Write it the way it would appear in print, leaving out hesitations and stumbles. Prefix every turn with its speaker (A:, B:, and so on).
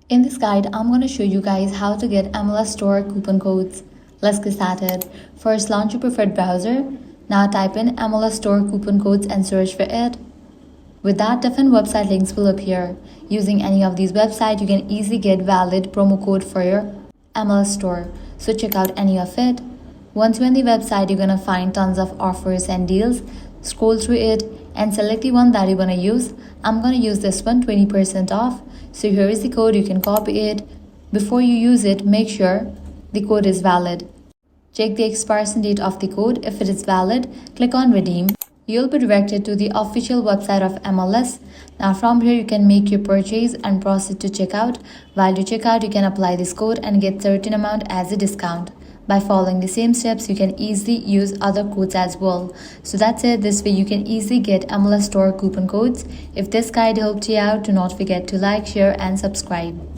A: In this guide, I'm going to show you guys how to get MLS Store coupon codes. Let's get started. First, launch your preferred browser. Now type in MLS Store coupon codes and search for it. With that, different website links will appear. Using any of these websites, you can easily get valid promo code for your MLS Store. So check out any of it. Once you're on the website, you're going to find tons of offers and deals. Scroll through it and select the one that you're going to use. I'm going to use this one, 20% off. So here is the code, you can copy it. Before you use it, make sure the code is valid. Check the expiration date of the code. If it is valid, click on redeem. You'll be directed to the official website of MLS. Now from here, you can make your purchase and proceed to checkout. While you check out, you can apply this code and get certain amount as a discount. By following the same steps, you can easily use other codes as well. So that's it. This way you can easily get MLS Store coupon codes. If this guide helped you out, do not forget to like, share and subscribe.